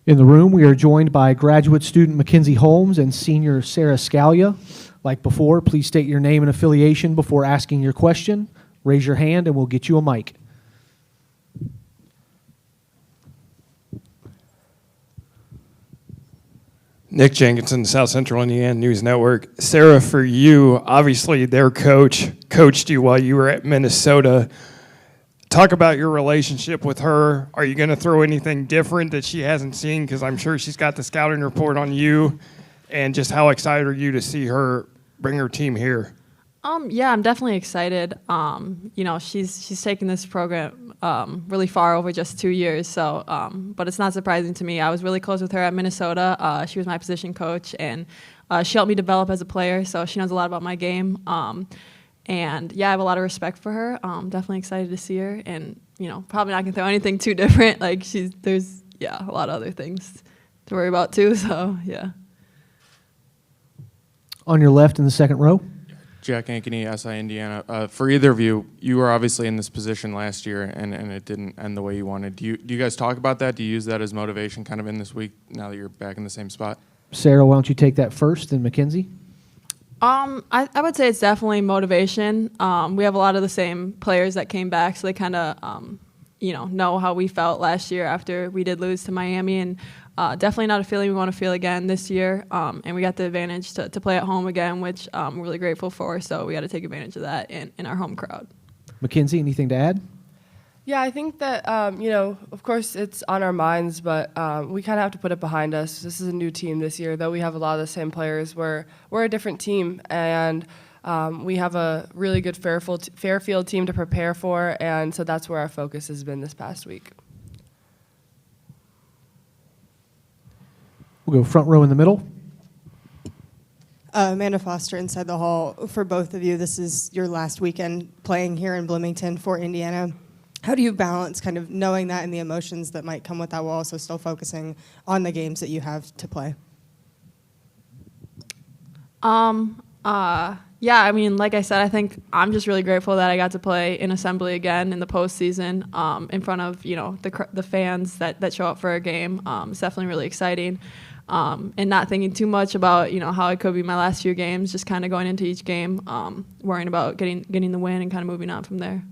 In the room, we are joined by graduate student Mackenzie Holmes and senior Sara Scalia. Like before, please state your name and affiliation before asking your question. Raise your hand and we'll get you a mic. Nick Jenkinson, South Central Indiana News Network. Sara, for you, obviously their coach coached you while you were at Minnesota. Talk about your relationship with her. Are you going to throw anything different that she hasn't seen? Because I'm sure she's got the scouting report on you. And just how excited are you to see her bring her team here? Yeah, I'm definitely excited. She's taken this program really far over just 2 years. So, but it's not surprising to me. I was really close with her at Minnesota. She was my position coach, and she helped me develop as a player. So she knows a lot about my game. And yeah, I have a lot of respect for her. Definitely excited to see her, and probably not gonna throw anything too different. Like there's a lot of other things to worry about too. So yeah. On your left in the second row. Jack Ankeny, SI Indiana. For either of you, you were obviously in this position last year, and it didn't end the way you wanted. Do you guys talk about that? Do you use that as motivation kind of in this week now that you're back in the same spot? Sara, why don't you take that first, and Mackenzie? I would say it's definitely motivation. We have a lot of the same players that came back, so they kind of know how we felt last year after we did lose to Miami, and definitely not a feeling we want to feel again this year. And we got the advantage to play at home again, which I'm really grateful for. So we got to take advantage of that in our home crowd. Mackenzie, anything to add? Yeah, I think that, of course it's on our minds, but we kind of have to put it behind us. This is a new team this year, though we have a lot of the same players. We're a different team, and we have a really good Fairfield team to prepare for, and so that's where our focus has been this past week. We'll go front row in the middle. Amanda Foster inside the hall. For both of you, this is your last weekend playing here in Bloomington for Indiana. How do you balance kind of knowing that and the emotions that might come with that while also still focusing on the games that you have to play? Yeah, I mean, like I said, I think I'm just really grateful that I got to play in Assembly again in the postseason in front of the fans that show up for a game. It's definitely really exciting, and not thinking too much about how it could be my last few games. Just kind of going into each game, worrying about getting the win and kind of moving on from there.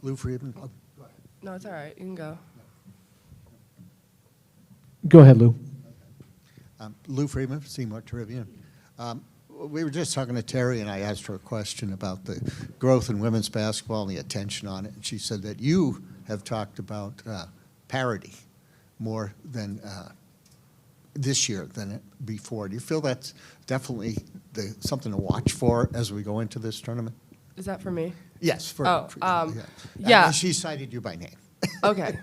Lou Friedman. No, it's all right. You can go. Go ahead, Lou. Lou Friedman, Seymour Tribune. We were just talking to Terry, and I asked her a question about the growth in women's basketball and the attention on it. And she said that you have talked about parity more than this year than before. Do you feel that's definitely something to watch for as we go into this tournament? Is that for me? Yes. Yeah. She cited you by name. Okay.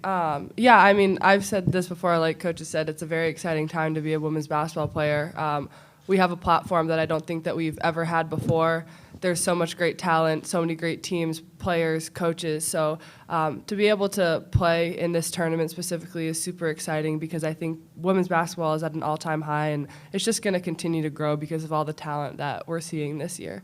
Yeah, I mean, I've said this before, like Coach has said, it's a very exciting time to be a women's basketball player. We have a platform that I don't think that we've ever had before. There's so much great talent, so many great teams, players, coaches. So to be able to play in this tournament specifically is super exciting because I think women's basketball is at an all-time high, and it's just going to continue to grow because of all the talent that we're seeing this year.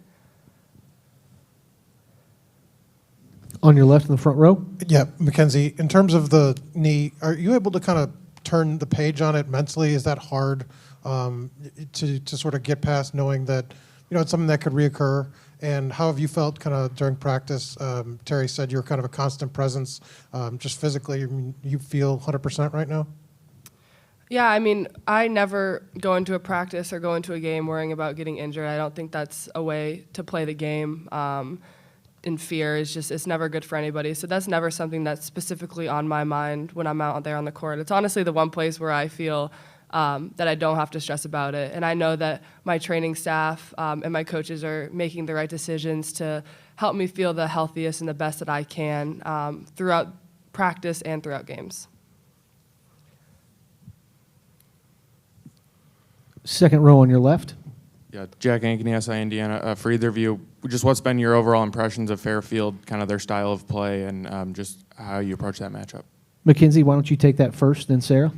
On your left in the front row. Yeah, Mackenzie, in terms of the knee, are you able to kind of turn the page on it mentally? Is that hard to sort of get past knowing that, it's something that could reoccur? And how have you felt kind of during practice? Terry said you're kind of a constant presence. Just physically, you feel 100% right now? Yeah, I mean, I never go into a practice or go into a game worrying about getting injured. I don't think that's a way to play the game. In fear it's never good for anybody. So that's never something that's specifically on my mind when I'm out there on the court. It's honestly the one place where I feel that I don't have to stress about it. And I know that my training staff and my coaches are making the right decisions to help me feel the healthiest and the best that I can throughout practice and throughout games. Second row on your left. Yeah, Jack Ankeny, SI Indiana. For either of you, just what's been your overall impressions of Fairfield, kind of their style of play, and just how you approach that matchup? Mackenzie, why don't you take that first, then Sara?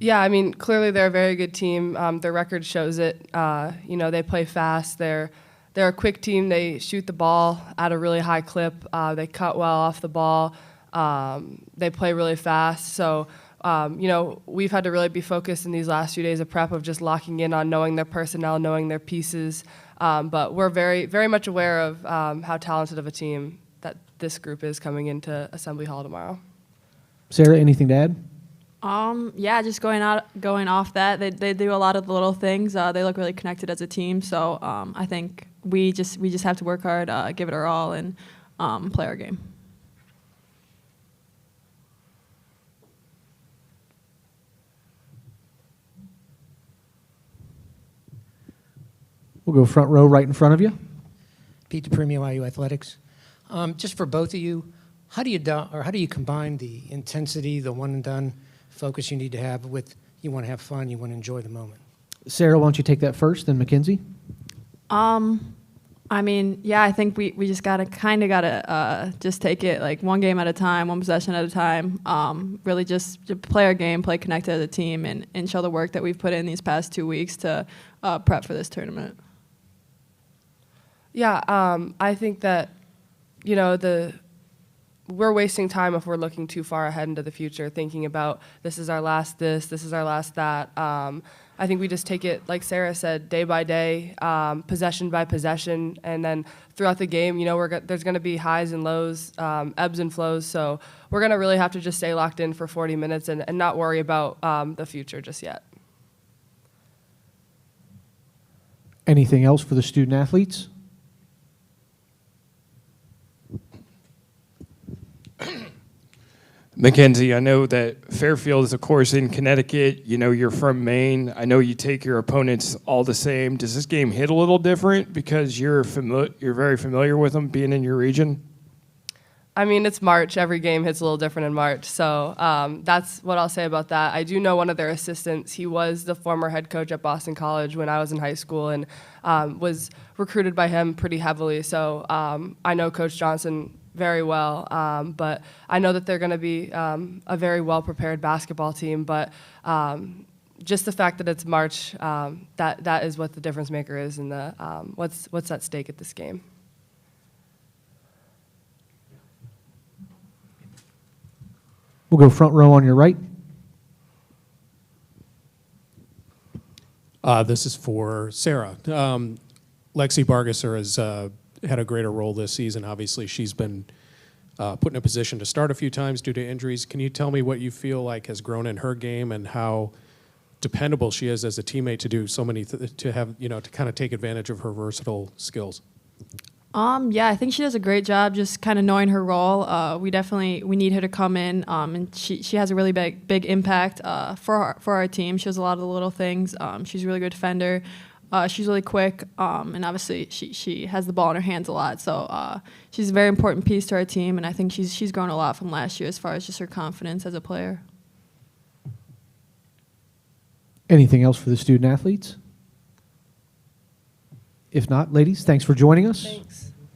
Yeah, I mean, clearly they're a very good team. Their record shows it. They play fast. They're a quick team. They shoot the ball at a really high clip. They cut well off the ball. They play really fast. So, we've had to really be focused in these last few days of prep of just locking in on knowing their personnel, knowing their pieces. But we're very, very much aware of how talented of a team that this group is coming into Assembly Hall tomorrow. Sara, anything to add? Yeah, just going off that, they do a lot of the little things. They look really connected as a team. So I think we just have to work hard, give it our all, and play our game. We'll go front row right in front of you. Pete DePrimo, IU Athletics. Just for both of you, how do you combine the intensity, the one and done focus you need to have with you want to have fun, you want to enjoy the moment? Sara, why don't you take that first, then Mackenzie? I mean, yeah, I think we just gotta just take it like one game at a time, one possession at a time. Really just play our game, play connected as a team, and show the work that we've put in these past 2 weeks to prep for this tournament. Yeah, I think that, we're wasting time if we're looking too far ahead into the future, thinking about this is our last this is our last that. I think we just take it, like Sara said, day by day, possession by possession, and then throughout the game, there's going to be highs and lows, ebbs and flows. So we're going to really have to just stay locked in for 40 minutes and not worry about the future just yet. Anything else for the student athletes? Mackenzie, I know that Fairfield is, of course, in Connecticut. You're from Maine. I know you take your opponents all the same. Does this game hit a little different because you're very familiar with them being in your region? I mean, it's March. Every game hits a little different in March. So that's what I'll say about that. I do know one of their assistants. He was the former head coach at Boston College when I was in high school and was recruited by him pretty heavily. So I know Coach Johnson very well, but I know that they're going to be a very well-prepared basketball team. But just the fact that it's March, that is what the difference maker is in the what's at stake at this game. We'll go front row on your right. This is for Sara. Lexi Bargesser has had a greater role this season. Obviously, she's been put in a position to start a few times due to injuries. Can you tell me what you feel like has grown in her game and how dependable she is as a teammate to do so many to kind of take advantage of her versatile skills? Yeah, I think she does a great job just kind of knowing her role. We need her to come in, and she has a really big impact for our team. She does a lot of the little things. She's a really good defender. She's really quick, and obviously she has the ball in her hands a lot. So she's a very important piece to our team, and I think she's grown a lot from last year as far as just her confidence as a player. Anything else for the student athletes? If not, ladies, thanks for joining us. Thanks.